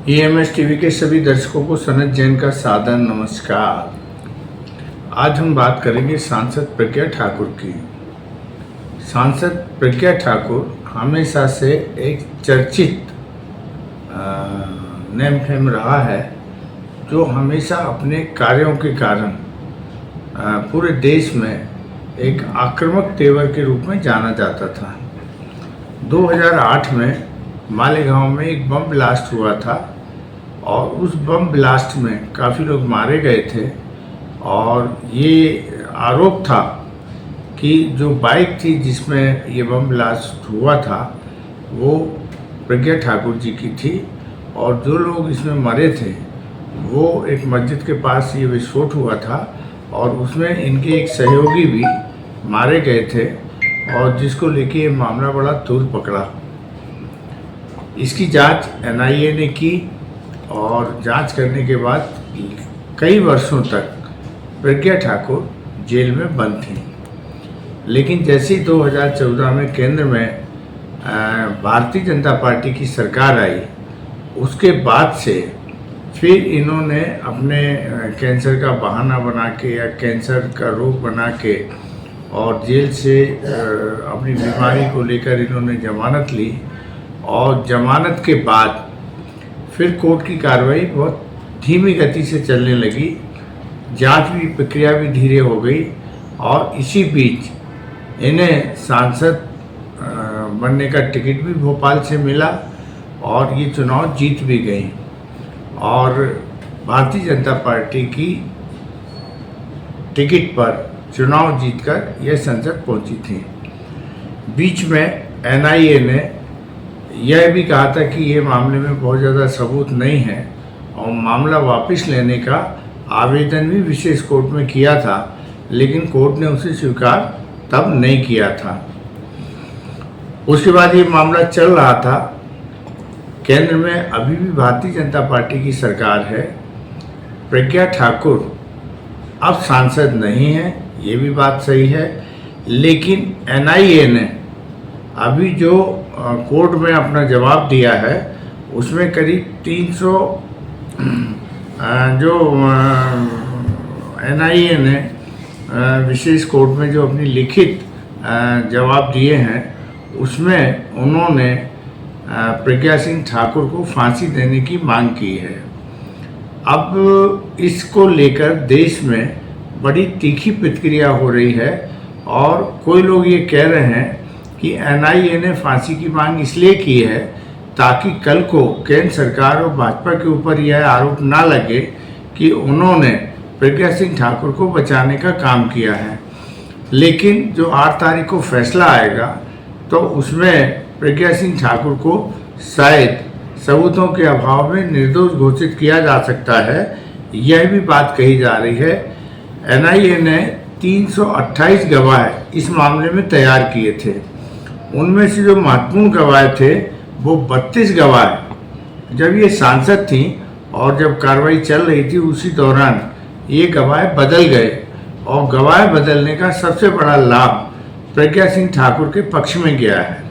EMS TV के सभी दर्शकों को सनत जैन का सादर नमस्कार। आज हम बात करेंगे सांसद प्रज्ञा ठाकुर की। सांसद प्रज्ञा ठाकुर हमेशा से एक चर्चित नेम फेम रहा है, जो हमेशा अपने कार्यों के कारण पूरे देश में एक आक्रामक तेवर के रूप में जाना जाता था। 2008 में मालेगांव में एक बम ब्लास्ट हुआ था और उस बम ब्लास्ट में काफ़ी लोग मारे गए थे और ये आरोप था कि जो बाइक थी जिसमें ये बम ब्लास्ट हुआ था वो प्रज्ञा ठाकुर जी की थी और जो लोग इसमें मरे थे वो एक मस्जिद के पास ये विस्फोट हुआ था और उसमें इनके एक सहयोगी भी मारे गए थे और जिसको लेके ये मामला बड़ा तूल पकड़ा। इसकी जांच NIA ने की और जांच करने के बाद कई वर्षों तक प्रज्ञा ठाकुर जेल में बंद थी। लेकिन जैसे ही 2014 में केंद्र में भारतीय जनता पार्टी की सरकार आई, उसके बाद से फिर इन्होंने अपने कैंसर का बहाना बना के या कैंसर का रोग बना के और जेल से अपनी बीमारी को लेकर इन्होंने जमानत ली और जमानत के बाद फिर कोर्ट की कार्रवाई बहुत धीमी गति से चलने लगी, जांच भी प्रक्रिया भी धीरे हो गई और इसी बीच इन्हें सांसद बनने का टिकट भी भोपाल से मिला और ये चुनाव जीत भी गई और भारतीय जनता पार्टी की टिकट पर चुनाव जीतकर यह संसद पहुंची थी। बीच में NIA ने यह भी कहा था कि ये मामले में बहुत ज़्यादा सबूत नहीं है और मामला वापस लेने का आवेदन भी विशेष कोर्ट में किया था, लेकिन कोर्ट ने उसे स्वीकार तब नहीं किया था। उसके बाद ये मामला चल रहा था। केंद्र में अभी भी भारतीय जनता पार्टी की सरकार है। प्रज्ञा ठाकुर अब सांसद नहीं है, ये भी बात सही है, लेकिन NIA ने अभी जो कोर्ट में अपना जवाब दिया है उसमें करीब 300 जो NIA ने विशेष कोर्ट में जो अपनी लिखित जवाब दिए हैं उसमें उन्होंने प्रज्ञा सिंह ठाकुर को फांसी देने की मांग की है। अब इसको लेकर देश में बड़ी तीखी प्रतिक्रिया हो रही है और कोई लोग ये कह रहे हैं कि NIA ने फांसी की मांग इसलिए की है ताकि कल को केंद्र सरकार और भाजपा के ऊपर यह आरोप ना लगे कि उन्होंने प्रज्ञा सिंह ठाकुर को बचाने का काम किया है। लेकिन जो 8 तारीख को फैसला आएगा तो उसमें प्रज्ञा सिंह ठाकुर को शायद सबूतों के अभाव में निर्दोष घोषित किया जा सकता है, यह भी बात कही जा रही है। NIA ने 328 गवाह इस मामले में तैयार किए थे। उनमें से जो महत्वपूर्ण गवाह थे वो 32 गवाह जब ये सांसद थी और जब कार्रवाई चल रही थी उसी दौरान ये गवाह बदल गए और गवाह बदलने का सबसे बड़ा लाभ प्रज्ञा सिंह ठाकुर के पक्ष में गया है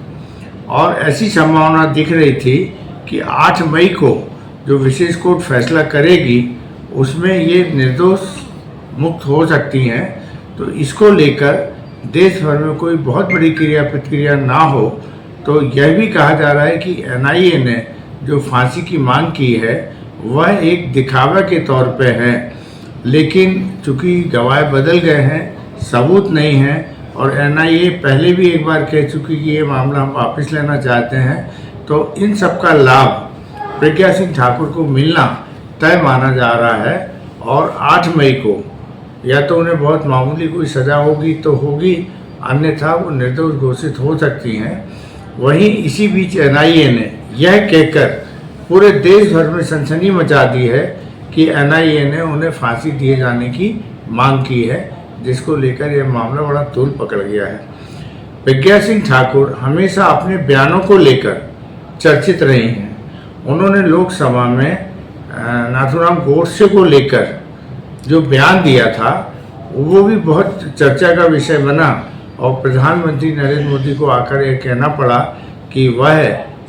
और ऐसी संभावना दिख रही थी कि 8 मई को जो विशेष कोर्ट फैसला करेगी उसमें ये निर्दोष मुक्त हो सकती हैं। तो इसको लेकर देश भर में कोई बहुत बड़ी क्रिया प्रतिक्रिया ना हो, तो यह भी कहा जा रहा है कि NIA ने जो फांसी की मांग की है वह एक दिखावा के तौर पे है, लेकिन चूंकि गवाह बदल गए हैं, सबूत नहीं है और NIA पहले भी एक बार कह चुकी कि ये मामला हम वापस लेना चाहते हैं, तो इन सब का लाभ प्रज्ञा सिंह ठाकुर को मिलना तय माना जा रहा है और 8 मई को या तो उन्हें बहुत मामूली कोई सज़ा होगी तो होगी, अन्यथा वो निर्दोष घोषित हो सकती हैं। वहीं इसी बीच NIA ने यह कहकर पूरे देश भर में सनसनी मचा दी है कि NIA ने उन्हें फांसी दिए जाने की मांग की है, जिसको लेकर यह मामला बड़ा तूल पकड़ गया है। प्रज्ञा सिंह ठाकुर हमेशा अपने बयानों को लेकर चर्चित रही हैं। उन्होंने लोकसभा में नाथूराम गोडसे को लेकर जो बयान दिया था वो भी बहुत चर्चा का विषय बना और प्रधानमंत्री नरेंद्र मोदी को आकर यह कहना पड़ा कि वह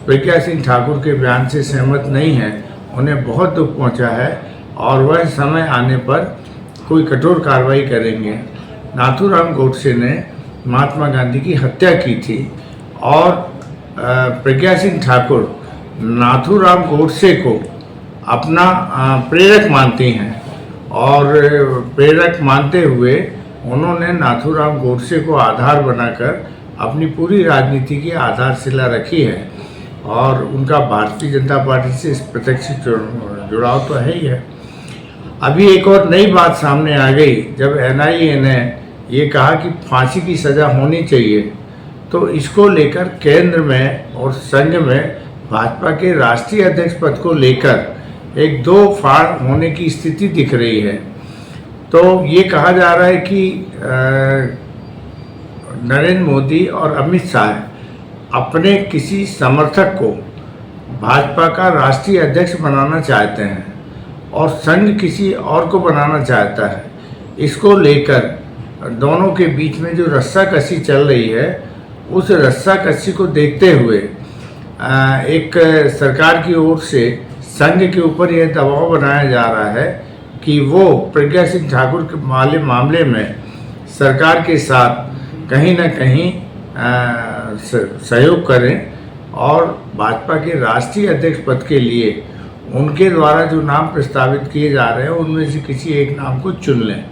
प्रज्ञा सिंह ठाकुर के बयान से सहमत नहीं है उन्हें बहुत दुख पहुंचा है और वह समय आने पर कोई कठोर कार्रवाई करेंगे। नाथूराम गोडसे ने महात्मा गांधी की हत्या की थी और प्रज्ञा सिंह ठाकुर नाथूराम गोडसे को अपना प्रेरक मानती हैं और प्रेरक मानते हुए उन्होंने नाथूराम गोडसे को आधार बनाकर अपनी पूरी राजनीति की आधारशिला रखी है और उनका भारतीय जनता पार्टी से प्रत्यक्ष जुड़ाव तो है ही है। अभी एक और नई बात सामने आ गई जब एनआईए ने ये कहा कि फांसी की सज़ा होनी चाहिए, तो इसको लेकर केंद्र में और संघ में भाजपा के राष्ट्रीय अध्यक्ष पद को लेकर एक दो फाड़ होने की स्थिति दिख रही है। तो ये कहा जा रहा है कि नरेंद्र मोदी और अमित शाह अपने किसी समर्थक को भाजपा का राष्ट्रीय अध्यक्ष बनाना चाहते हैं और संघ किसी और को बनाना चाहता है। इसको लेकर दोनों के बीच में जो रस्साकसी चल रही है, उस रस्साकसी को देखते हुए एक सरकार की ओर से संघ के ऊपर यह दबाव बनाया जा रहा है कि वो प्रज्ञा सिंह ठाकुर के मामले में सरकार के साथ कहीं ना कहीं सहयोग करें और भाजपा के राष्ट्रीय अध्यक्ष पद के लिए उनके द्वारा जो नाम प्रस्तावित किए जा रहे हैं उनमें से किसी एक नाम को चुन लें।